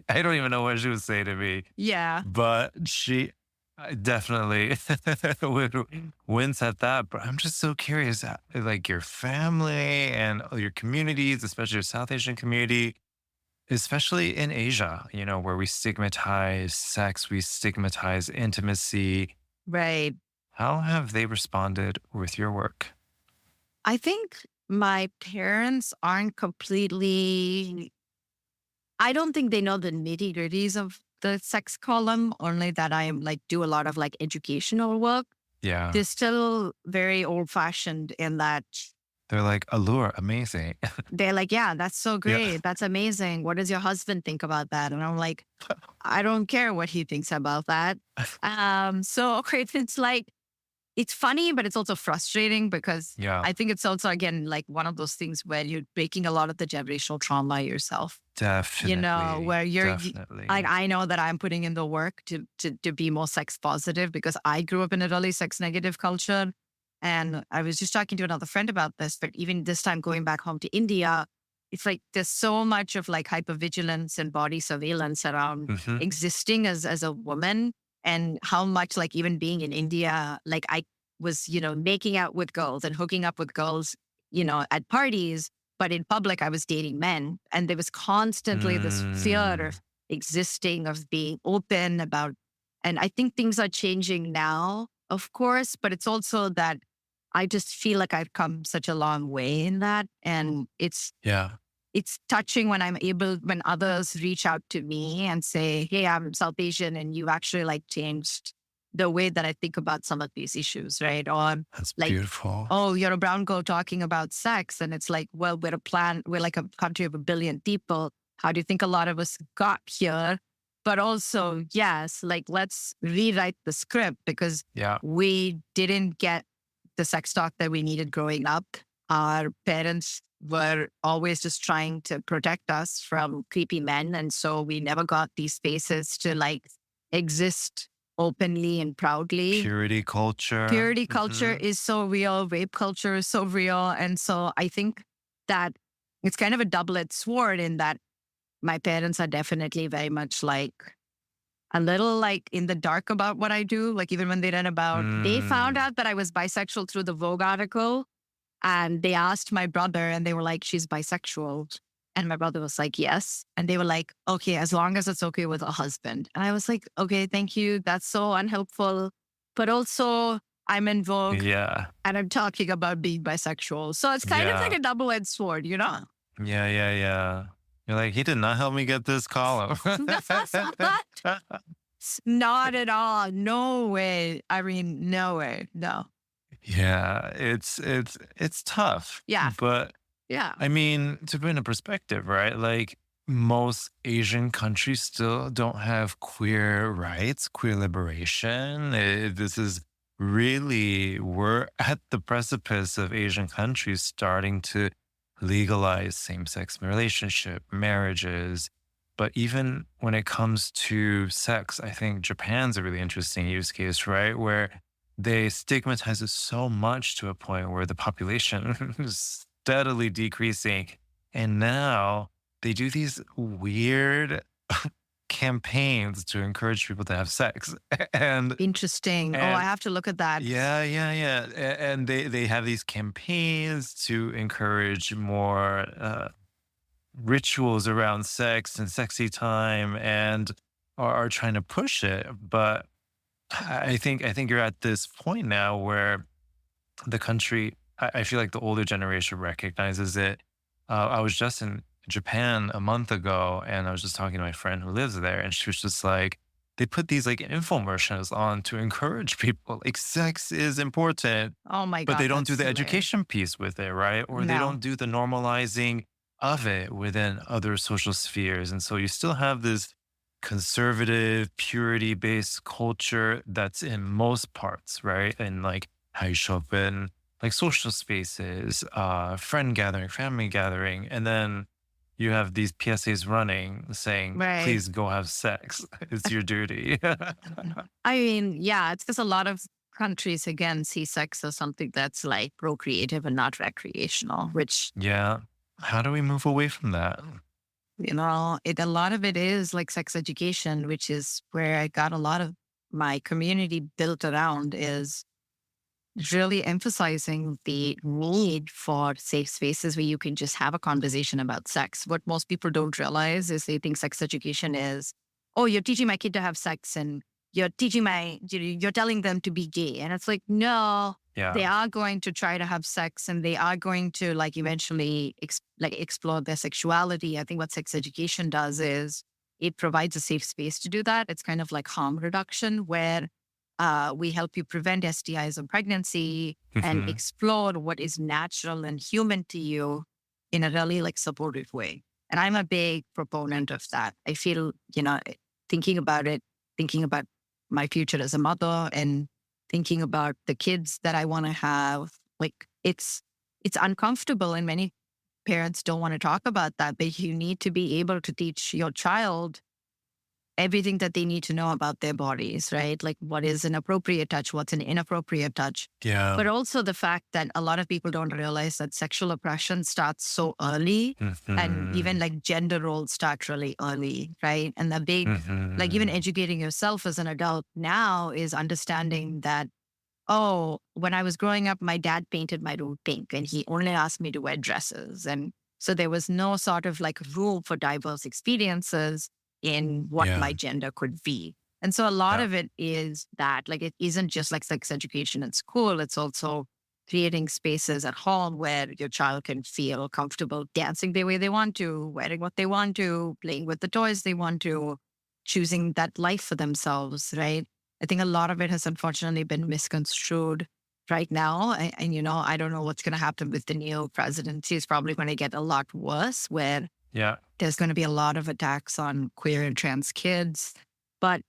I don't even know what she would say to me, Yeah. but she definitely would wince at that. But I'm just so curious, like your family and your communities, especially your South Asian community, especially in Asia, where we stigmatize sex, we stigmatize intimacy. Right. How have they responded with your work? I think my parents aren't completely, I don't think they know the nitty gritties of the sex column, only that I like do a lot of like educational work. Yeah. They're still very old fashioned in that They're like, allure, amazing. they're like, yeah, that's so Yeah. great. That's amazing. What does your husband think about that? And I'm like, I don't care what he thinks about that. So it's like, it's funny, but it's also frustrating because Yeah, I think it's also, again, like one of those things where you're breaking a lot of the generational trauma yourself, definitely. where like, Definitely. I know that I'm putting in the work to be more sex positive because I grew up in a really sex negative culture. And I was just talking to another friend about this, but even this time going back home to India, it's like there's so much of like hypervigilance and body surveillance around Hmm. existing as a woman, and how much like even being in India, like I was, making out with girls and hooking up with girls, at parties, but in public I was dating men. And there was constantly this fear Mm, of existing, of being open about, and I think things are changing now, of course, but it's also that I just feel like I've come such a long way in that. And yeah. it's touching when when others reach out to me and say, hey, I'm South Asian and you've actually like changed the way that I think about some of these issues, right? Or That's like, beautiful. oh, you're a brown girl talking about sex. And it's like, well, we're like a country of 1 billion people. How do you think a lot of us got here? But also, yes, like let's rewrite the script because Yeah. we didn't get the sex talk that we needed growing up. Our parents were always just trying to protect us from creepy men. And so we never got these spaces to like exist openly and proudly. Purity culture. Purity culture Hmm. is so real, rape culture is so real. And so I think that it's kind of a double edged sword in that my parents are definitely very much like a little like in the dark about what I do. Like even when they found Mm, out that I was bisexual through the Vogue article, and they asked my brother and they were like, she's bisexual. And my brother was like, yes. And they were like, okay, as long as it's okay with a husband. And I was like, okay, thank you. That's so unhelpful. But also, I'm in Vogue yeah. and I'm talking about being bisexual. So it's kind of like Yeah. a double edged sword, you know? Yeah. Yeah. Yeah. You're like, he did not help me get this column. Not at all. No way. I mean, no way. No. Yeah, it's tough. Yeah. But Yeah. I mean, to put in a perspective, right? Like most Asian countries still don't have queer rights, queer liberation. This is really, we're at the precipice of Asian countries starting to legalize same sex relationship, marriages. But even when it comes to sex, I think Japan's a really interesting use case, right? Where they stigmatize it so much to a point where the population is steadily decreasing. And now they do these weird campaigns to encourage people to have sex. And Interesting. Oh, I and have to look at that. yeah, yeah, yeah. And they have these campaigns to encourage more rituals around sex and sexy time and are trying to push it. But I think you're at this point now where the country, I feel like the older generation recognizes it. I was just in Japan a month ago and I was just talking to my friend who lives there and she was just like, they put these like infomercials on to encourage people like sex is important, Oh my but they God, don't do that's the hilarious. education piece with it, right? Or they No. don't do the normalizing of it within other social spheres. And so you still have this conservative, purity based culture that's in most parts, right? And like how you show up in like social spaces, friend gathering, family gathering. And then you have these PSAs running saying, Right. please go have sex. It's your duty. I mean, yeah, it's because a lot of countries, again, see sex as something that's like procreative and not recreational, which, Yeah. How do we move away from that? a lot of it is like sex education, which is where I got a lot of my community built around is really emphasizing the need for safe spaces where you can just have a conversation about sex. What most people don't realize is they think sex education is, oh, you're teaching my kid to have sex and you're telling them to be gay. And it's like, no, they Yeah. are going to try to have sex and they are going to like eventually explore their sexuality. I think what sex education does is it provides a safe space to do that. It's kind of like harm reduction where we help you prevent STIs and pregnancy and Hmm. explore what is natural and human to you in a really like supportive way. And I'm a big proponent of that. I feel, thinking about it, thinking about my future as a mother and thinking about the kids that I want to have, like it's uncomfortable and many parents don't want to talk about that, but you need to be able to teach your child everything that they need to know about their bodies, right? Like what is an appropriate touch, what's an inappropriate touch. Yeah. But also the fact that a lot of people don't realize that sexual oppression starts so early and even Hmm. like gender roles start really early, right? And the big, like even Hmm. educating yourself as an adult now is understanding that, oh, when I was growing up, my dad painted my room pink and he only asked me to wear dresses. And so there was no sort of like room for diverse experiences in what Yeah. my gender could be. And so a lot Yeah. of it is that, like, it isn't just like sex education in school, it's also creating spaces at home where your child can feel comfortable dancing the way they want to, wearing what they want to, playing with the toys they want to, choosing that life for themselves, right? I think a lot of it has unfortunately been misconstrued right now. And I don't know what's going to happen with the new presidency. It's probably going to get a lot worse where Yeah. there's going to be a lot of attacks on queer and trans kids. But,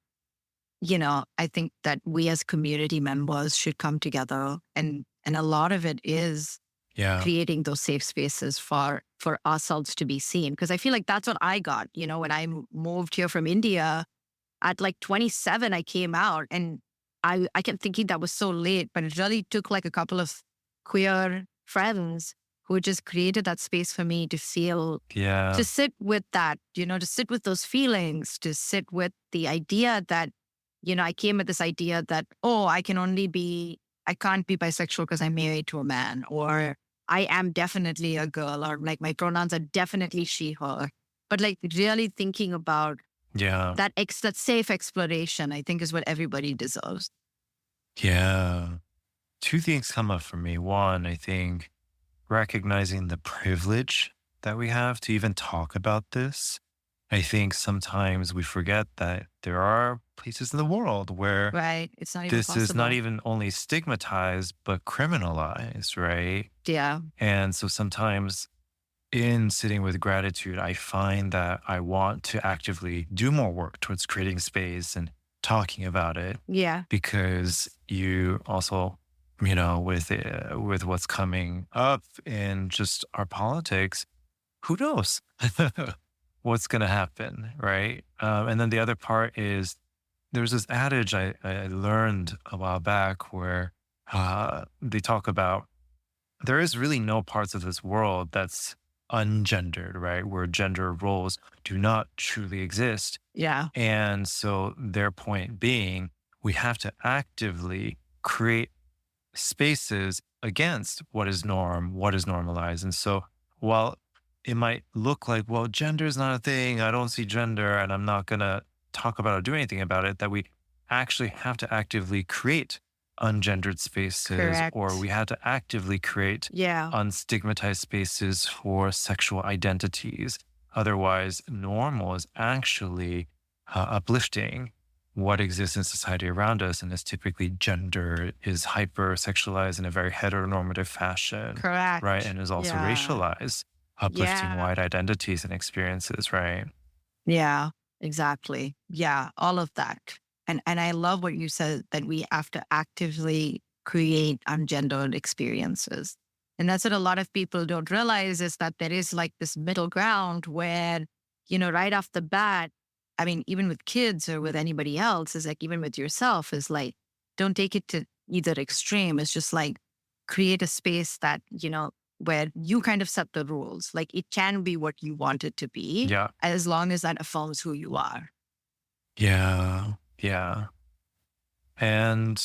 I think that we as community members should come together and a lot of it is Yeah. creating those safe spaces for ourselves to be seen. Because I feel like that's what I got, when I moved here from India at like 27, I came out and I kept thinking that was so late, but it really took like a couple of queer friends who just created that space for me to feel, to Yeah. sit with that, to sit with those feelings, to sit with the idea that, I came with this idea that, oh, I can't be bisexual because I'm married to a man, or I am definitely a girl, or like my pronouns are definitely she, her. But like really thinking about Yeah. that safe exploration, I think is what everybody deserves. Yeah. Two things come up for me. One, I think recognizing the privilege that we have to even talk about this I think sometimes we forget that there are places in the world where right? It's not even this is not possible. even only stigmatized, but criminalized, right? Yeah. And so sometimes in sitting with gratitude, I find that I want to actively do more work towards creating space and talking about it Yeah. because you also, with what's coming up in just our politics, who knows what's going to happen, right? And then the other part is there's this adage I learned a while back where they talk about there is really no parts of this world that's ungendered, right? Where gender roles do not truly exist. Yeah. And so their point being, we have to actively create spaces against what is norm, what is normalized. And so while it might look like, well, gender is not a thing, I don't see gender, and I'm not going to talk about or do anything about it, that we actually have to actively create ungendered spaces, or Correct. we have to actively create Yeah. unstigmatized spaces for sexual identities. Otherwise, normal is actually uplifting what exists in society around us. And it's typically gender is hyper sexualized in a very heteronormative fashion, right? Correct. And is also Yeah. racialized, uplifting Yeah. white identities and experiences, right? Yeah. Exactly. Yeah. All of that. And I love what you said that we have to actively create ungendered experiences. And that's what a lot of people don't realize is that there is like this middle ground where, right off the bat, I mean, even with kids or with anybody else, is like even with yourself, is like, don't take it to either extreme. It's just like create a space that, where you kind of set the rules. Like it can be what you want it to be Yeah. as long as that affirms who you are. Yeah. Yeah. And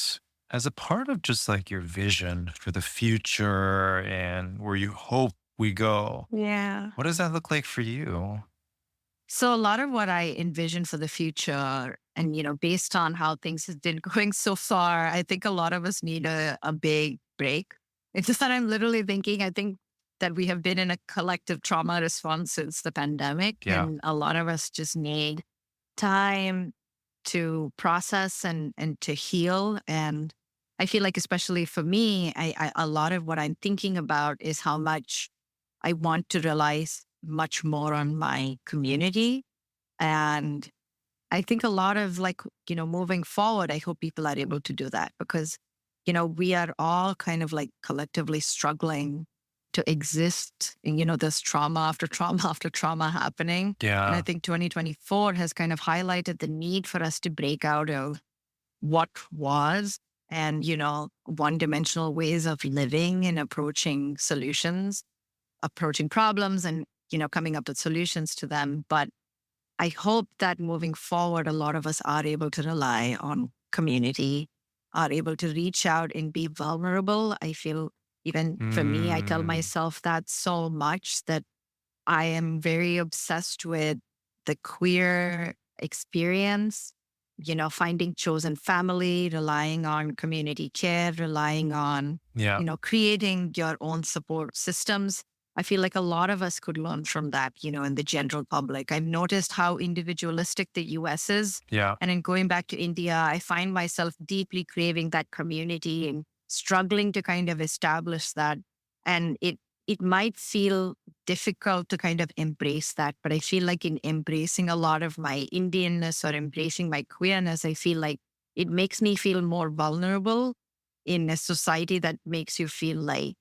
as a part of just like your vision for the future and where you hope we go, Yeah. what does that look like for you? So a lot of what I envision for the future and, based on how things have been going so far, I think a lot of us need a big break. It's just that I'm literally thinking, I think that we have been in a collective trauma response since the pandemic. Yeah. And a lot of us just need time to process and to heal. And I feel like, especially for me, a lot of what I'm thinking about is how much I want to realize much more on my community. And I think a lot of like, moving forward, I hope people are able to do that because, we are all kind of like collectively struggling to exist. And, there's trauma after trauma after trauma happening. And I Yeah. think 2024 has kind of highlighted the need for us to break out of what was and, one dimensional ways of living and approaching solutions, approaching problems and, coming up with solutions to them. But I hope that moving forward, a lot of us are able to rely on community, are able to reach out and be vulnerable. I feel even for me, I tell Mm, myself that so much that I am very obsessed with the queer experience, finding chosen family, relying on community care, relying on, yeah. creating your own support systems. I feel like a lot of us could learn from that, in the general public. I've noticed how individualistic the US is. Yeah. And in going back to India, I find myself deeply craving that community and struggling to kind of establish that. And it might feel difficult to kind of embrace that. But I feel like in embracing a lot of my Indianness or embracing my queerness, I feel like it makes me feel more vulnerable in a society that makes you feel like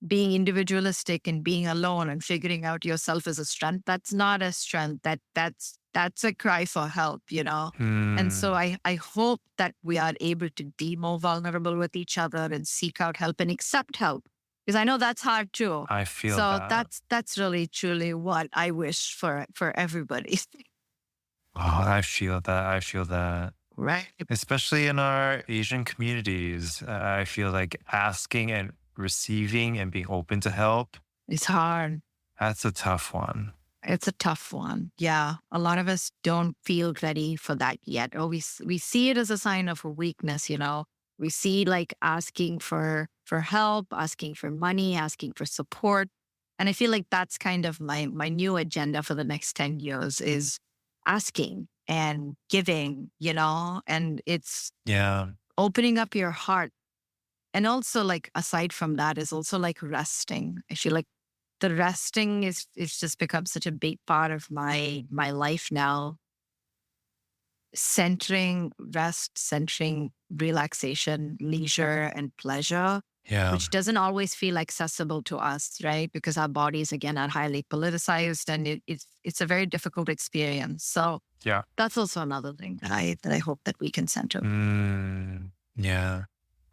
being individualistic and being alone and figuring out yourself as a strength. That's not a strength. That's a cry for help. And so Mm, I hope that we are able to be more vulnerable with each other and seek out help and accept help because I know that's hard too. I feel So that. that's really truly what I wish for everybody. Oh, I feel that. I feel that. Right. Especially in our Asian communities, I feel like asking and receiving and being open to help, It's hard. that's a tough one. It's a tough one. Yeah. A lot of us don't feel ready for that yet. Or we see it as a sign of a weakness. We see like asking for help, asking for money, asking for support. And I feel like that's kind of my new agenda for the next 10 years is asking and giving, and it's Yeah. opening up your heart. And also, like, aside from that, is also like resting. I feel like the resting is it's just become such a big part of my life now. Centering rest, centering relaxation, leisure, and pleasure, Yeah. which doesn't always feel accessible to us, right? Because our bodies, again, are highly politicized, and it's a very difficult experience. So Yeah. that's also another thing that I hope that we can center. Yeah.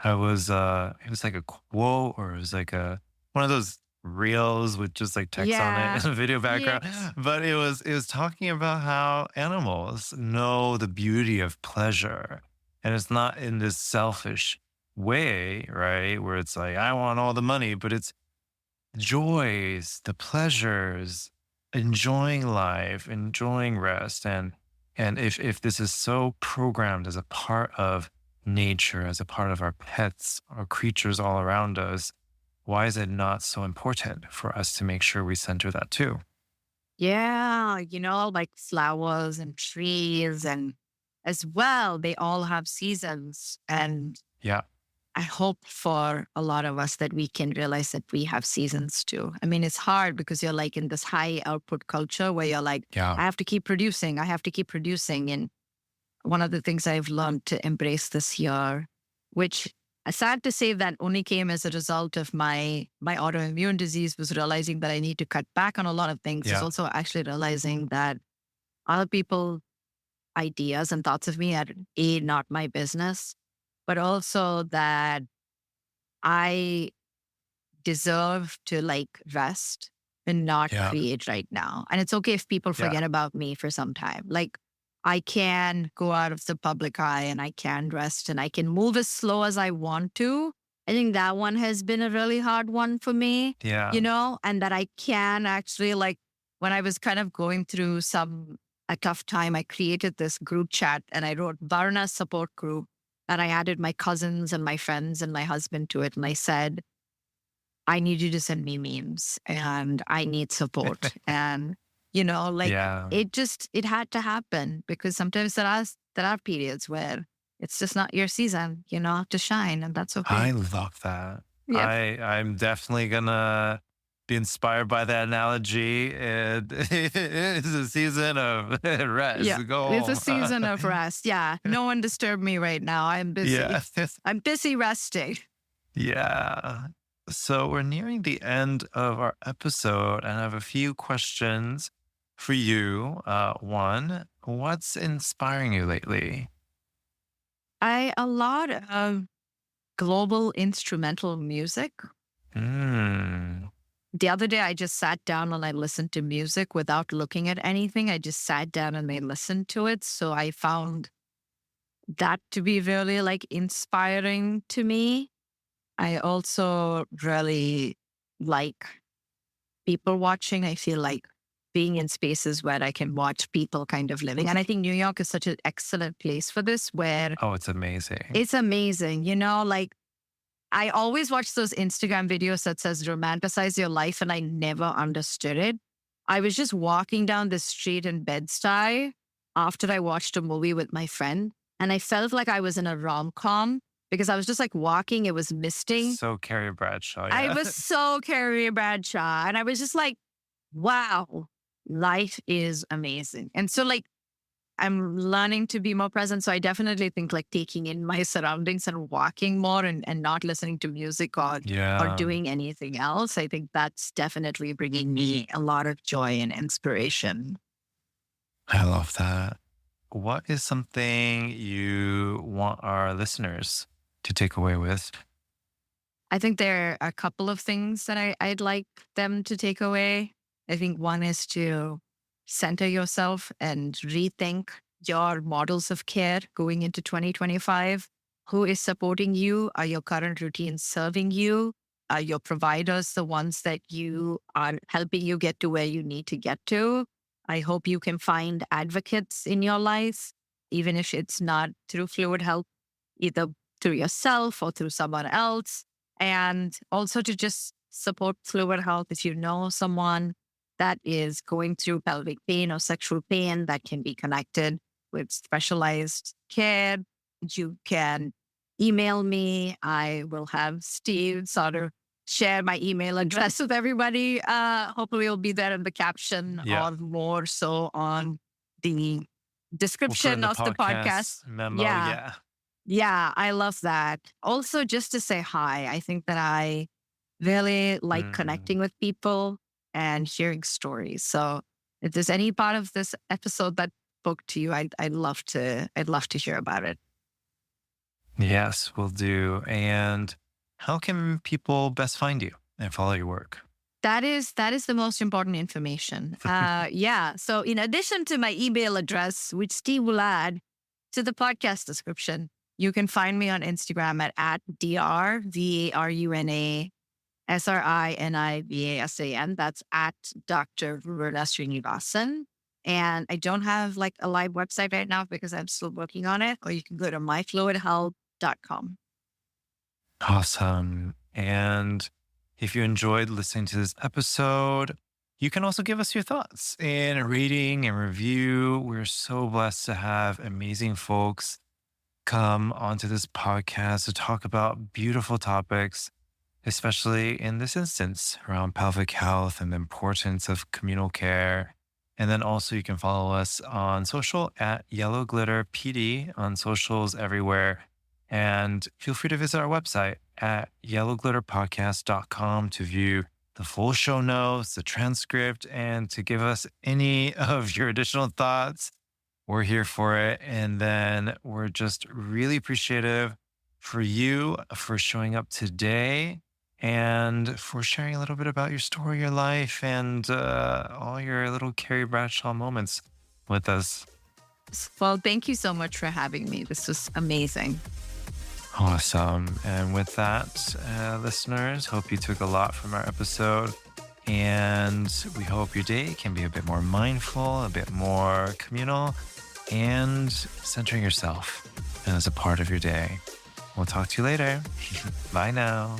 It was like a quote, or it was like one of those reels with just like text on it Yeah. and a video background. Yes. But it was talking about how animals know the beauty of pleasure. And it's not in this selfish way, right? Where it's like, I want all the money, but it's joys, the pleasures, enjoying life, enjoying rest. And if this is so programmed as a part of nature, as a part of our pets or creatures all around us, why is it not so important for us to make sure we center that too? Yeah. Like flowers and trees, and as well, they all have seasons. And Yeah. I hope for a lot of us that we can realize that we have seasons too. I mean, it's hard because you're like in this high output culture where you're like, Yeah. I have to keep producing, I have to keep producing. And one of the things I've learned to embrace this year, which sad to say that only came as a result of my autoimmune disease, was realizing that I need to cut back on a lot of things, is Yeah. also actually realizing that other people ideas and thoughts of me are not my business, but also that I deserve to like rest and not Yeah. create right now. And it's okay if people Yeah. forget about me for some time. Like, I can go out of the public eye and I can rest and I can move as slow as I want to. I think that one has been a really hard one for me, Yeah. and that I can actually, like, when I was kind of going through a tough time, I created this group chat and I wrote Varuna support group, and I added my cousins and my friends and my husband to it. And I said, I need you to send me memes and I need support. And, like, Yeah. it had to happen because sometimes there are periods where it's just not your season, to shine, and that's I okay. love that. Yeah. I'm definitely gonna be inspired by that analogy. And it's a season of Yeah. rest. Go It's a home. season of rest. Yeah. No one disturb me right now. I'm busy. Yeah. I'm busy resting. Yeah. So we're nearing the end of our episode, and I have a few questions for you. One, what's inspiring you lately? A lot of global instrumental music. Hmm. The other day, I just sat down and I listened to music without looking at anything. I just sat down and I listened to it. So I found that to be really like inspiring to me. I also really like people watching. I feel like being in spaces where I can watch people kind of living. And I think New York is such an excellent place for this, where Oh, it's amazing. it's amazing, like, I always watch those Instagram videos that says romanticize your life, and I never understood it. I was just walking down the street in Bed-Stuy after I watched a movie with my friend, and I felt like I was in a rom-com because I was just like walking, it was misting. So Carrie Bradshaw, I yeah. was so Carrie Bradshaw, and I was just like, wow, life is amazing. And so, like, I'm learning to be more present. So I definitely think like taking in my surroundings and walking more, and not listening to music or Yeah. doing anything else. I think that's definitely bringing me a lot of joy and inspiration. I love that. What is something you want our listeners to take away with? I think there are a couple of things that I'd like them to take away. I think one is to center yourself and rethink your models of care going into 2025. Who is supporting you? Are your current routines serving you? Are your providers the ones that you are helping you get to where you need to get to? I hope you can find advocates in your life, even if it's not through fluid health, either through yourself or through someone else. And also to just support fluid health if you know someone that is going through pelvic pain or sexual pain that can be connected with specialized care, you can email me. I will have Steve sort of share my email address with everybody. Hopefully, it'll be there in the caption Yeah. or more so on the We'll put in description the of the podcast. podcast memo. Yeah. Yeah. Yeah. I love that. Also, just to say hi, I think that I really like Mm. connecting with people and hearing stories. So if there's any part of this episode that spoke to you, I'd love to hear about it. Yes, we'll do. And how can people best find you and follow your work? That is the most important information. Yeah. So in addition to my email address, which Steve will add to the podcast description, you can find me on Instagram at DrVaruna Srinivasan. That's at Dr. Varuna Srinivasan. And I don't have like a live website right now because I'm still working on it. Or you can go to myfluidhealth.com. Awesome. And if you enjoyed listening to this episode, you can also give us your thoughts in a rating and review. We're so blessed to have amazing folks come onto this podcast to talk about beautiful topics, especially in this instance around pelvic health and the importance of communal care. And then also you can follow us on social at Yellow Glitter PD on socials everywhere. And feel free to visit our website at yellowglitterpodcast.com to view the full show notes, the transcript, and to give us any of your additional thoughts. We're here for it. And then we're just really appreciative for you for showing up today and for sharing a little bit about your story, your life, and all your little Carrie Bradshaw moments with us. Well, thank you so much for having me. This was amazing. Awesome. And with that, listeners, hope you took a lot from our episode. And we hope your day can be a bit more mindful, a bit more communal, and centering yourself as a part of your day. We'll talk to you later. Bye now.